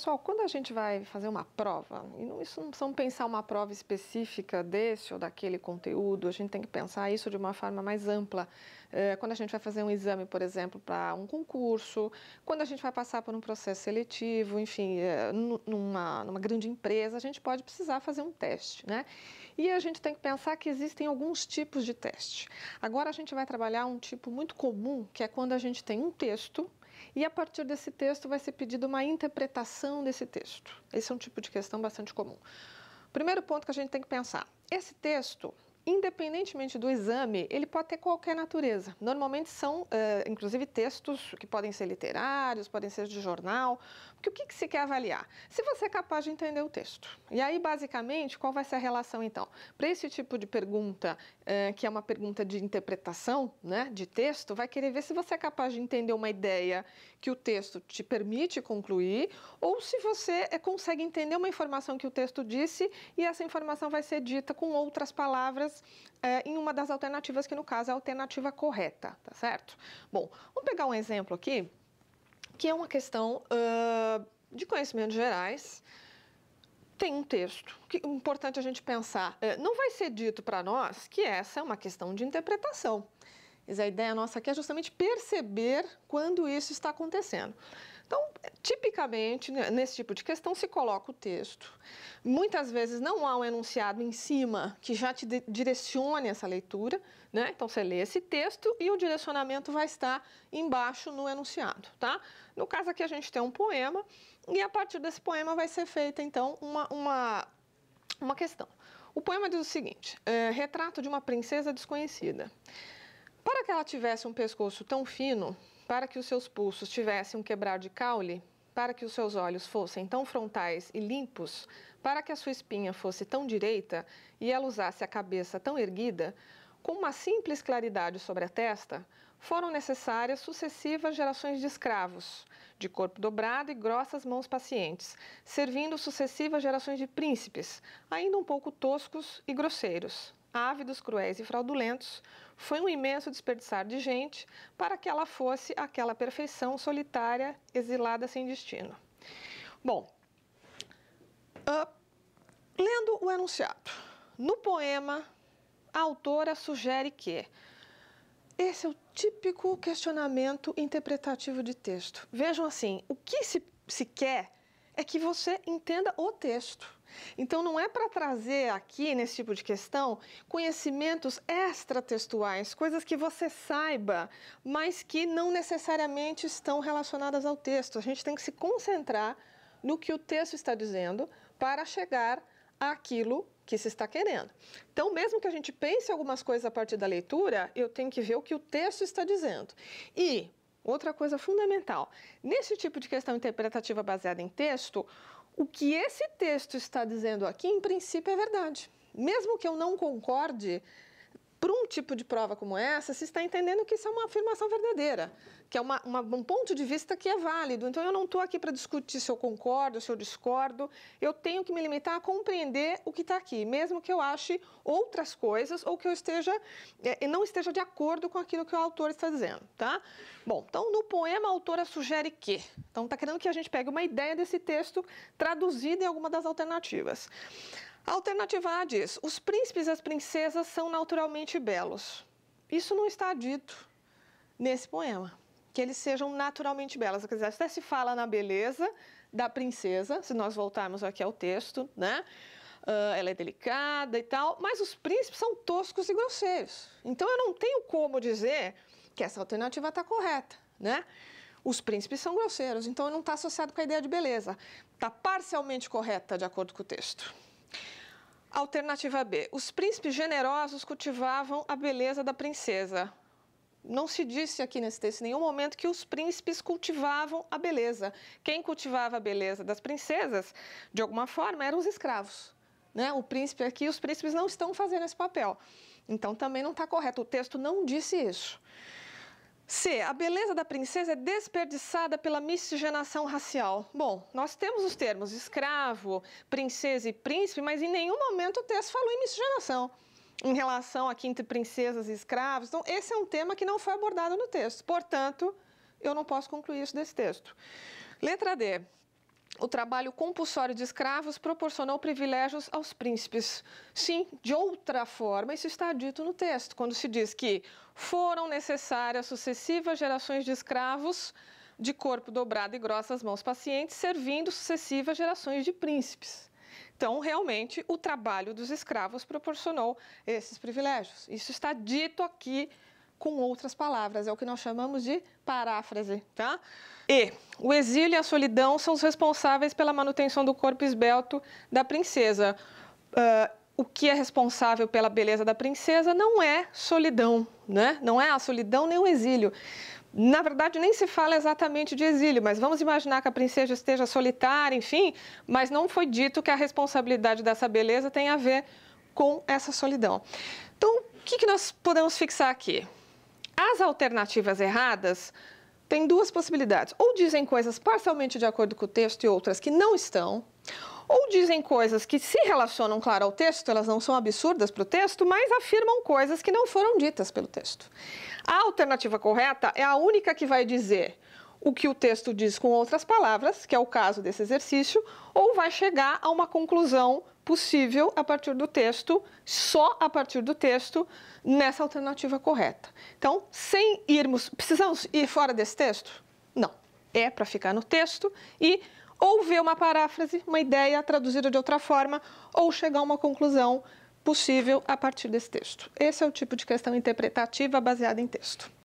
Pessoal, quando a gente vai fazer uma prova, isso não precisamos pensar uma prova específica desse ou daquele conteúdo, a gente tem que pensar isso de uma forma mais ampla. Quando a gente vai fazer um exame, por exemplo, para um concurso, quando a gente vai passar por um processo seletivo, enfim, numa grande empresa, a gente pode precisar fazer um teste, né? E a gente tem que pensar que existem alguns tipos de teste. Agora a gente vai trabalhar um tipo muito comum, que é quando a gente tem um texto, e a partir desse texto vai ser pedida uma interpretação desse texto. Esse é um tipo de questão bastante comum. Primeiro ponto que a gente tem que pensar, esse texto, independentemente do exame, ele pode ter qualquer natureza. Normalmente são, inclusive, textos que podem ser literários, podem ser de jornal, porque o que se quer avaliar? Se você é capaz de entender o texto. E aí, basicamente, qual vai ser a relação, então? Para esse tipo de pergunta, que é uma pergunta de interpretação, né, de texto, vai querer ver se você é capaz de entender uma ideia que o texto te permite concluir, ou se você consegue entender uma informação que o texto disse e essa informação vai ser dita com outras palavras em uma das alternativas, que no caso é a alternativa correta, tá certo? Bom, vamos pegar um exemplo aqui, que é uma questão de conhecimentos gerais. Tem um texto, que é importante a gente pensar, não vai ser dito para nós que essa é uma questão de interpretação. Mas a ideia nossa aqui é justamente perceber quando isso está acontecendo. Então, tipicamente, nesse tipo de questão, se coloca o texto. Muitas vezes não há um enunciado em cima que já te direcione essa leitura, né? Então, você lê esse texto e o direcionamento vai estar embaixo no enunciado, tá? No caso aqui, a gente tem um poema e a partir desse poema vai ser feita, então, uma questão. O poema diz o seguinte, retrato de uma princesa desconhecida. Para que ela tivesse um pescoço tão fino, para que os seus pulsos tivessem um quebrar de caule, para que os seus olhos fossem tão frontais e limpos, para que a sua espinha fosse tão direita e ela usasse a cabeça tão erguida, com uma simples claridade sobre a testa, foram necessárias sucessivas gerações de escravos, de corpo dobrado e grossas mãos pacientes, servindo sucessivas gerações de príncipes, ainda um pouco toscos e grosseiros, ávidos, cruéis e fraudulentos. Foi um imenso desperdiçar de gente para que ela fosse aquela perfeição solitária, exilada sem destino. Bom, lendo o enunciado, no poema, a autora sugere que esse é o típico questionamento interpretativo de texto. Vejam assim, o que se quer é que você entenda o texto. Então, não é para trazer aqui, nesse tipo de questão, conhecimentos extratextuais, coisas que você saiba, mas que não necessariamente estão relacionadas ao texto. A gente tem que se concentrar no que o texto está dizendo para chegar àquilo que se está querendo. Então, mesmo que a gente pense algumas coisas a partir da leitura, eu tenho que ver o que o texto está dizendo. E outra coisa fundamental, nesse tipo de questão interpretativa baseada em texto, o que esse texto está dizendo aqui, em princípio, é verdade. Mesmo que eu não concorde, para um tipo de prova como essa, se está entendendo que isso é uma afirmação verdadeira, que é um ponto de vista que é válido. Então, eu não estou aqui para discutir se eu concordo, se eu discordo. Eu tenho que me limitar a compreender o que está aqui, mesmo que eu ache outras coisas ou que eu não esteja de acordo com aquilo que o autor está dizendo, tá? Bom, então, no poema, a autora sugere que... Então, está querendo que a gente pegue uma ideia desse texto traduzida em alguma das alternativas. A alternativa A diz, os príncipes e as princesas são naturalmente belos. Isso não está dito nesse poema, que eles sejam naturalmente belos. Quer dizer, até se fala na beleza da princesa, se nós voltarmos aqui ao texto, né? Ela é delicada e tal, mas os príncipes são toscos e grosseiros. Então, eu não tenho como dizer que essa alternativa está correta, né? Os príncipes são grosseiros, então não está associado com a ideia de beleza. Está parcialmente correta de acordo com o texto. Alternativa B. Os príncipes generosos cultivavam a beleza da princesa. Não se disse aqui nesse texto em nenhum momento que os príncipes cultivavam a beleza. Quem cultivava a beleza das princesas, de alguma forma, eram os escravos, né? O príncipe aqui, os príncipes não estão fazendo esse papel. Então, também não está correto. O texto não disse isso. C. A beleza da princesa é desperdiçada pela miscigenação racial. Bom, nós temos os termos escravo, princesa e príncipe, mas em nenhum momento o texto falou em miscigenação em relação aqui entre princesas e escravos. Então, esse é um tema que não foi abordado no texto. Portanto, eu não posso concluir isso desse texto. Letra D. o trabalho compulsório de escravos proporcionou privilégios aos príncipes. Sim, de outra forma, isso está dito no texto, quando se diz que foram necessárias sucessivas gerações de escravos de corpo dobrado e grossas mãos pacientes, servindo sucessivas gerações de príncipes. Então, realmente, o trabalho dos escravos proporcionou esses privilégios. Isso está dito aqui com outras palavras, é o que nós chamamos de paráfrase, tá? E o exílio e a solidão são os responsáveis pela manutenção do corpo esbelto da princesa. O que é responsável pela beleza da princesa não é solidão, né? Não é a solidão nem o exílio. Na verdade, nem se fala exatamente de exílio, mas vamos imaginar que a princesa esteja solitária, enfim, mas não foi dito que a responsabilidade dessa beleza tem a ver com essa solidão. Então, o que nós podemos fixar aqui? As alternativas erradas têm duas possibilidades. Ou dizem coisas parcialmente de acordo com o texto e outras que não estão, ou dizem coisas que se relacionam, claro, ao texto, elas não são absurdas para o texto, mas afirmam coisas que não foram ditas pelo texto. A alternativa correta é a única que vai dizer o que o texto diz com outras palavras, que é o caso desse exercício, ou vai chegar a uma conclusão possível a partir do texto, só a partir do texto, nessa alternativa correta. Então, precisamos ir fora desse texto? Não. É para ficar no texto e ou ver uma paráfrase, uma ideia traduzida de outra forma, ou chegar a uma conclusão possível a partir desse texto. Esse é o tipo de questão interpretativa baseada em texto.